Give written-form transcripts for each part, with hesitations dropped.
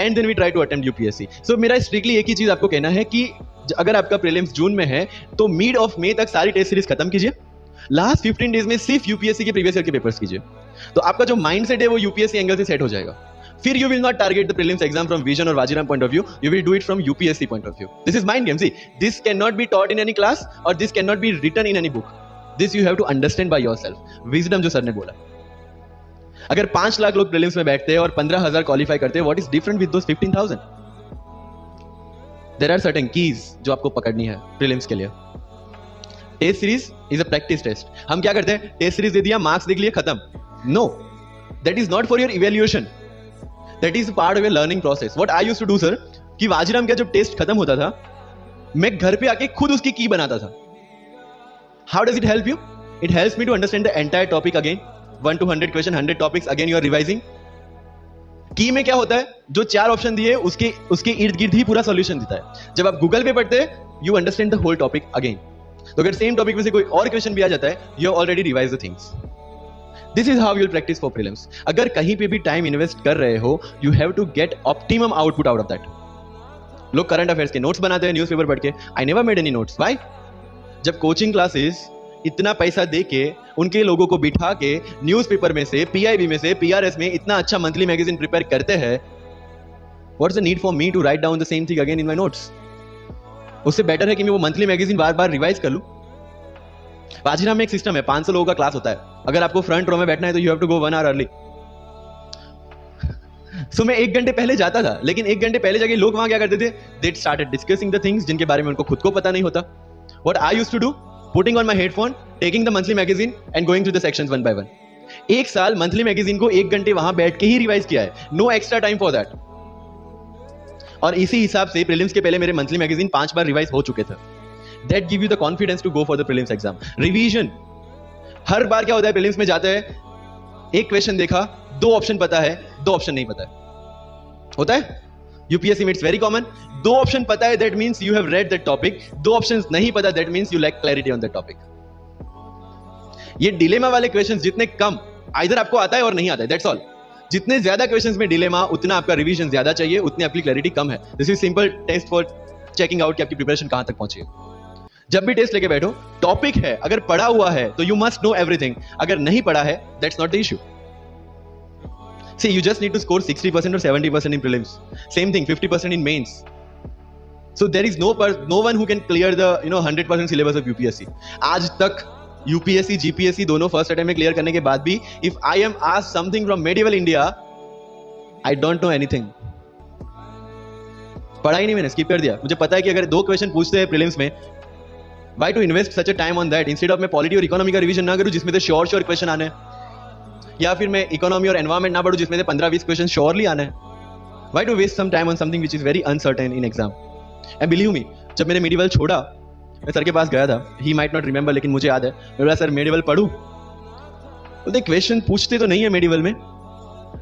And then we try to attempt UPSC. So मेरा strictly एक ही चीज आपको कहना है कि अगर आपका प्रीलिम्स जून में है तो मिड ऑफ मई तक सारी टेस्ट सीरीज खत्म कीजिए। लास्ट 15 डेज में सिर्फ यूपीएससी के प्रीवियस ईयर के पेपर्स कीजिए, तो आपका जो माइंडसेट है वो यूपीएससी एंगल से सेट हो जाएगा। फिर you will not target the prelims exam from Vision और Vajiram point of view, you will do it from UPSC point of view. This is mind game. See, this can not be taught in any class और this can not be written in any book. This you have to understand by yourself. Wisdom जो sir ने बोला, अगर 5 लाख लोग prelims में बैठते हैं और 15,000 क्वालिफाई करते हैं, what is different with those 15,000? There are certain keys जो आपको पकड़नी है प्रीलिम्स के लिए। Test series is a practice test. हम क्या करते हैं, टेस्ट सीरीज दे दिया, मार्क्स देख लिए, खत्म। No, that is not for your evaluation, that is part of your learning process. What I used to do sir, कि वाजीराम का जब टेस्ट खत्म होता था, मैं घर पे आके खुद उसकी की बनाता था। How does it help you? It helps me to understand the entire topic again. 1 to 100 question, 100 topics, again you are revising. Key में क्या होता है, जो 4 ऑप्शन दिए उसके इर्द गिर्द ही पूरा सॉल्यूशन देता है। जब आप गूगल पे पढ़ते हैं, you understand the whole topic again. तो अगर सेम टॉपिक में से कोई और क्वेश्चन भी आ जाता है, you already revise the things. This is how you will practice for prelims. अगर कहीं पे भी टाइम इन्वेस्ट कर रहे हो, you have to get optimum output out of that. लोग करंट अफेयर्स के नोट्स बनाते हैं न्यूज़पेपर पढ़ के। I never made any notes. Why? जब कोचिंग क्लासेस इतना पैसा दे के उनके लोगों को बिठा के न्यूज़पेपर में से, पीआईबी में से, पीआरएस में इतना अच्छा मंथली मैगजीन प्रिपेयर करते हैं, what's the need for me to write down the same thing again in my notes? उससे बेटर है कि मैं वो मंथली मैगजीन बार बार रिवाइज कर लूं। वाजीराम में एक सिस्टम है, 500 लोगों का क्लास होता है। अगर आपको फ्रंट रो में बैठना है तो you have to go 1 hour early. So मैं 1 घंटे पहले जाता था, लेकिन 1 घंटे पहले जाके लोग वहां क्या करते थे, they started discussing the things जिनके बारे में उनको खुद को पता नहीं होता। What I used to do, putting on my headphone, taking the monthly magazine and going through the sections one by one. 1 साल मंथली मैगजीन को 1 घंटे वहां बैठ के ही रिवाइज किया है। No extra time for that. और इसी हिसाब से प्रीलिम्स के पहले मेरे मंथली मैगजीन 5 बार रिवाइज हो चुके थे। That give you the confidence to go for the prelims exam. Revision, हर बार क्या होता है प्रीलिम्स में जाते हैं, एक क्वेश्चन देखा, 2 ऑप्शन पता है, 2 ऑप्शन नहीं पता है, होता है यूपीएससी में। It's very common. 2 ऑप्शन पता है, that means you have read that topic. 2 options नहीं पता, that means you lack clarity on that topic. ये डिलेमा वाले क्वेश्चंस जितने कम, आइदर आपको आता है और नहीं आता है, दैट्स ऑल। जितने ज्यादा क्वेश्चंस में डिलेमा, उतना आपका रिवीजन ज्यादा चाहिए, उतनी आपकी क्लैरिटी कम है। This is simple test for checking out कि आपकी प्रिपरेशन कहां तक पहुंची है। जब भी टेस्ट लेके बैठो, टॉपिक है, अगर पढ़ा हुआ है तो यू मस्ट नो एवरीथिंग। अगर नहीं पढ़ा है, that's not the issue. See, you just need to score 60% or 70% in prelims. Same thing, 50% in mains. So there is no one who can clear the 100% syllabus of UPSC. आज तक UPSC, GPSC दोनों first attempt में clear करने के बाद भी, if I am asked something from medieval India, I don't know anything. पढ़ा ही नहीं, मैंने स्किप कर दिया। मुझे पता है कि अगर 2 क्वेश्चन पूछते हैं प्रीलिम्स में, why to invest such a time on that instead of मैं पॉलिटी और इकोनॉमी का रिवीजन ना करूं जिसमें से श्योर क्वेश्चन आने हैं, या फिर मैं इकोनॉमी और एनवायरमेंट ना पढ़ूं जिसमें से 15-20 क्वेश्चन श्योरली आने हैं। Why to waste some time on something which is very uncertain in exam? And believe me, जब मैंने मेडिवल छोड़ा, मैं सर के पास गया था, he might not remember, लेकिन मुझे याद है। मैं बोला, सर मेडिवल पढ़ूं? बोलते क्वेश्चन पूछते तो नहीं है मेडिवल में,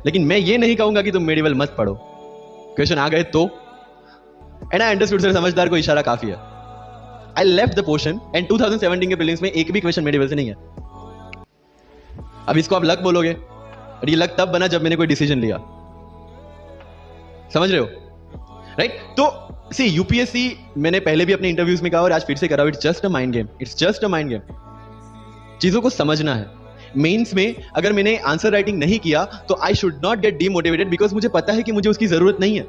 लेकिन मैं ये नहीं कहूंगा कि तुम मेडिवल मत पढ़ो। क्वेश्चन आ गए तो, एंड आई अंडरस्टूड, सर समझदार को इशारा काफी है। I left the portion and 2017 के प्रीलिम्स में एक भी क्वेश्चन मेडिवल से नहीं है। अब इसको आप लक बोलोगे, और ये लक तब बना जब मैंने कोई डिसीजन लिया। समझ रहे हो, राइट? तो सी, यूपीएससी मैंने पहले भी अपने इंटरव्यूज में कहा और आज फिर से करा, it's just a mind game. It's just a mind game. चीजों को समझना है। मेंस में अगर मैंने आंसर राइटिंग नहीं किया तो I should not gate demotivated, because मुझे पता है कि मुझे उसकी जरूरत नहीं है।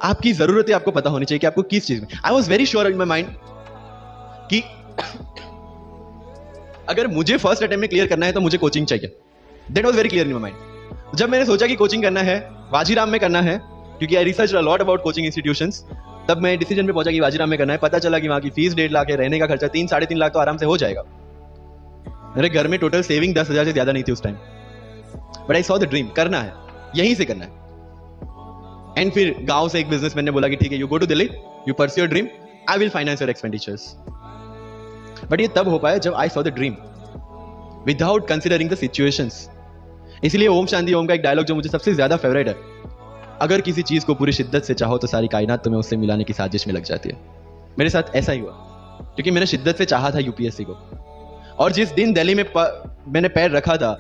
आपकी जरूरत है, आपको पता होनी चाहिए कि आपको किस चीज में। I was very sure in my mind कि अगर मुझे फर्स्ट अटेम्प्ट में क्लियर करना है तो मुझे कोचिंग चाहिए। That was very clear in my mind. जब मैंने सोचा कि कोचिंग करना है, वाजीराम में करना है, क्योंकि I research a lot about coaching institutions, तब मैं डिसीजन पे पहुंचा कि वाजीराम में करना है। पता चला कि वहां की फीस 1.5 लाख है, रहने का खर्चा 3-3.5 लाख तो आराम से हो जाएगा। मेरे घर में टोटल सेविंग 10,000 से ज्यादा नहीं थी उस time, but I saw the dream, करना है, यहीं से करना है। एंड फिर गांव से एक बिजनेसमैन ने बोला कि ठीक है, you go to Delhi, you pursue your dream, I will finance your expenditures. But ये तब हो पाया जब I saw the dream without considering the situations. इसलिए ओम शांति ओम का एक डायलॉग जो मुझे सबसे ज्यादा फेवरेट है, अगर किसी चीज को पूरी शिद्दत से चाहो तो सारी कायनात तुम्हें उससे मिलाने की साजिश में लग जाती है। मेरे साथ ऐसा ही हुआ, क्योंकि मैंने शिद्दत से चाहा था यूपीएससी को, और जिस दिन दिल्ली में मैंने पैर रखा था